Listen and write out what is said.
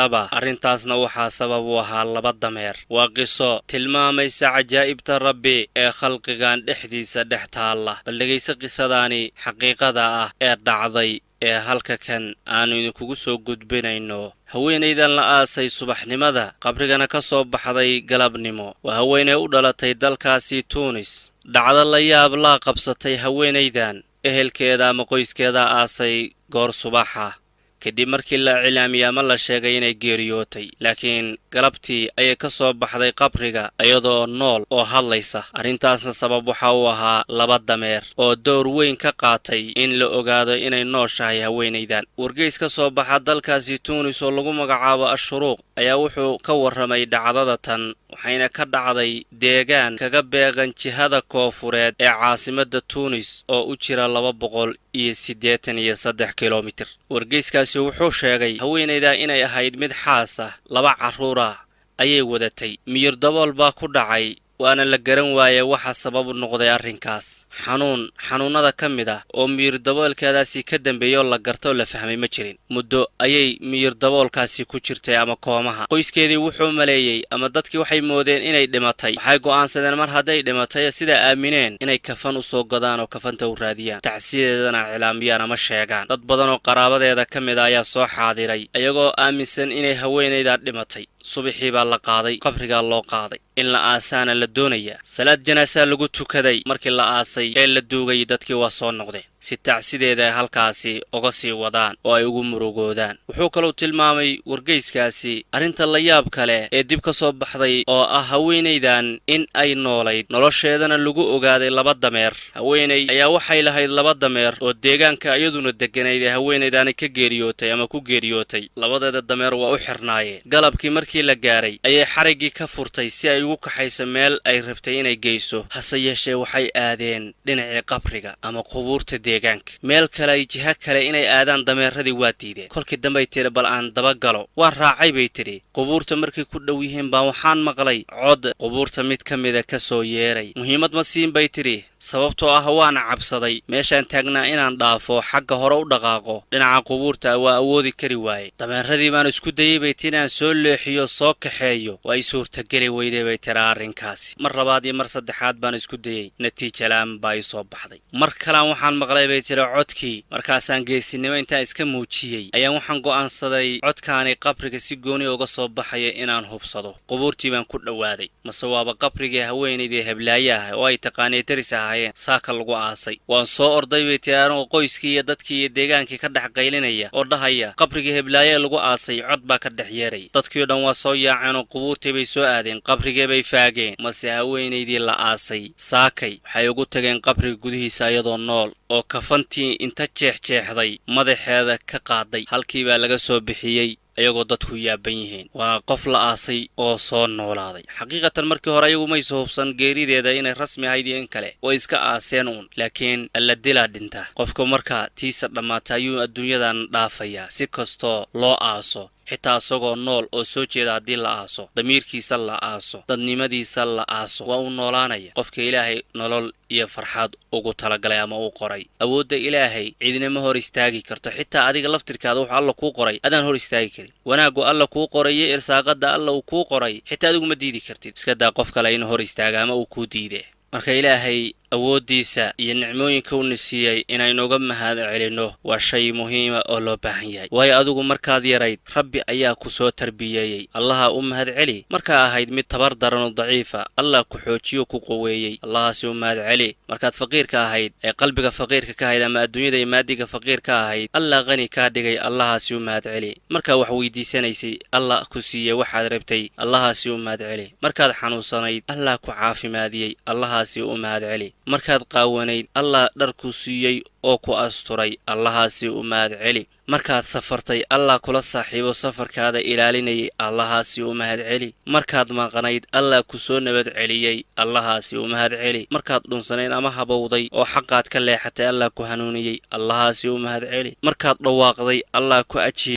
arrintaasna waxaa sabab u ahaa laba dameer. waa qiso tilmaamaysa cajaa'ibta rabbi ee khalqigan dhexdiisa dhex taalla. bal dhegaysa qisadaani xaqiiqada ah ee dhacday ee halka kan aanu idinkugu soo gudbinayno. haweenaydan la aasay subaxnimada qabrigana ka soo baxday galabnimo waa haweeney u dhalatay dalkaasi Tuunis. dhacdo la yaab laa qabsatay haweenaydan. ehelkeeda ama qoyskeeda aasay goor subaxa kadib markii la cilaamiyay ama la sheegay inay geeriyootay, laakiin galabtii ayay ka soo baxday qabriga iyadoo nool oo hadlaysa. arrintaasna sabab waxa uu ahaa laba dameer oo door weyn ka qaatay in la ogaado inay nooshahay haweenaydan. wargeys ka soo baxa dalkaasi Tuunis oo lagu magacaabo Ashuruuq ayaa wuxuu ka warramay dhacdada tan, waxayna ka dhacday deegaan kaga beeqan jihada koofureed ee caasimadda Tuunis oo u jira 283 kilomitir. wargeyskaasi wuxuu sheegay haweenayda inay ahayd mid xaas ah, 2 carruur ah ayay wadatay. miyir dabool baa ku dhacay, waana la garan waayay waxa sabab u noqday arrinkaas. xanuunada ka mid ah oo miyir daboolkeedaasi ka dambeeyay la garto la fahmay ma jirin. muddo ayay miyir daboolkaasi ku jirtay ama koomaha. qoyskeedii wuxuu maleeyay ama dadkii waxay moodeen inay dhimatay. waxay go'aansadeen mar hadday dhimatay sida aamineen inay kafan u soo godaan oo kafanta u raadiyaan, tacsiyadeedana cilaamiyaan ama sheegaan. dad badan oo qaraabadeeda ka mid ah ayaa soo xaadiray iyagoo aaminsan inay haweenayda dhimatay. subaxii baa la qaaday, qabrigaa loo qaaday. in la aasaana la doonaya. salaad janaasa lagu tukaday. markii la aasay ee la duugay dadkii waa soo noqdeen si tacsideeda ay halkaasi uga sii wadaan oo ay ugu murugoodaan. wuxuu kaloo tilmaamay wargeyskaasi arrinta la yaab kale ee dib ka soo baxday oo ah haweenaydan in ay noolayd, nolosheedana lagu ogaaday 2 dameer. haweenay ayaa waxay lahayd 2 dameer oo deegaanka iyaduna degganayd ee haweenaydaani ka geeriyootay ama ku geeriyootay. labadeeda dameer waa u xirnaayeen. galabkii markii la gaaray ayay xariggii ka furtay si ay ugu kaxayso meel ay rabtay inay geyso. hase yeeshee waxay aadeen dhinacii qabriga ama qubuurta deegaanka. meel kale ay jiha kale inay aadaan dameeradii waa diideen. kolkii dambay tiri bal aan daba galo. waan raacay bay tidhi. qubuurta markay ku dhow yihiin baan waxaan maqlay cod qubuurta mid ka mida ka soo yeeray. muhiimad ma siin bay tidhi, sababtoo ah waana cabsaday. meeshaan taagnaa inaan dhaafo xagga hore u dhaqaaqo dhinaca qubuurta waa awoodi kari waayey. dameeradii baan isku dayay bay tidhi inaan soo leexiyo soo kaxeeyo. waa ay suurtageli weyday bay tiri arrinkaasi. mar labaad iyo mar saddexaad baan isku dayey, natiijo la'aan baa ii soo baxday. mar kalaan waxaan maqlay bay tiri codkii. markaasaan geesinimo intaan iska muujiyey ayaan waxaan go'aansaday codkaani qabriga si gooni uga soo baxaya inaan hubsado. qubuurtii baan ku dhowaaday. mase waaba qabrigii haweenaydii heblaaye ah oo ay taqaanay daris ahaayeen saaka lagu aasay. waan soo orday bay tiri anoo qoyskii iyo dadkii iyo deegaankii ka dhex qaylinaya oo dhahaya qabrigii heblaaye lagu aasay. cod baa ka dhex yeeray. dadkii oo dhan waa soo yaaceen oo qubuurtii bay soo aadeen. qabrigee bay faageen. mase haweenaydii la aasay saakay waxay ugu tageen qabriga gudihiisa iyadoo nool oo kafantii inta jeexjeexday madaxeeda ka qaaday. halkii baa laga soo bixiyey ayagoo dadku yaaban yihiin. waa qof la aasay oo soo noolaaday. xaqiiqatan markii hore ayagu mayso hubsan geerideeda inay rasmi ahayd iyo in kale, way iska aaseen uun. laakiin alla dilaa dhinta. qofka markaa tiisa dhammaata ayuu adduunyadan dhaafayaa si kastoo loo aaso. xitaa isagoo nool oo soo jeeda haddii la aaso, damiirkiisa la aaso, dadnimadiisa la aaso, waa uu noolaanaya. qofka ilaahay nolol iyo farxad ugu talagalay ama uu qoray. awoodda ilaahay cidinama hor istaagi karto. xitaa adiga laftirkaada wuxuu alla kuu qoray adaan hor istaagi karin. wanaaggu alla kuu qoray iyo irsaaqadda alla uu kuu qoray xitaa adigu ma diidi kartid. iska daa qof kale inuu hor istaaga ama uu kuu diide. marka ilaahay awooddiisa iyo nicmooyinka uu nasiiyey inaynuga mahad celinno waa shay muhiima oo loo baahan yahay. waayo adigu markaad yarayd rabbi ayaa ku soo tarbiyeeyey. allaha u mahad celi. markaa ahayd mid tabar daran oo daciifa, allah ku xoojiyo ku qoweeyey. allahaasi u mahad celi. markaad faqiirka ahayd ee qalbiga faqiirka ka ahayd ama adduunyada iyo maadiga faqiir ka ahayd, allah qani kaa dhigay. allahaasi u mahad celi. markaa wax weydiisanaysay allah ku siiyey waxaad rabtay. allahaasi u mahad celi. markaad xanuunsanayd allah ku caafimaadiyey. allahaasi u mahad celi. markaad qaawanayd allah dhar ku siiyey oo ku asturay. allahaasi u mahad celi. markaad safartay allah kula saaxiibo safarkaada ilaalinayay. allahaasi u mahad celi. markaad maqnayd allah ku soo nabad celiyey. allahaasi u mahad celi. markaad dhunsanayd ama habowday oo xaqaad ka leexatay allah ku hanuuniyey. allahaasi u mahad celi. markaad dhawaaqday allah ku ajiyey.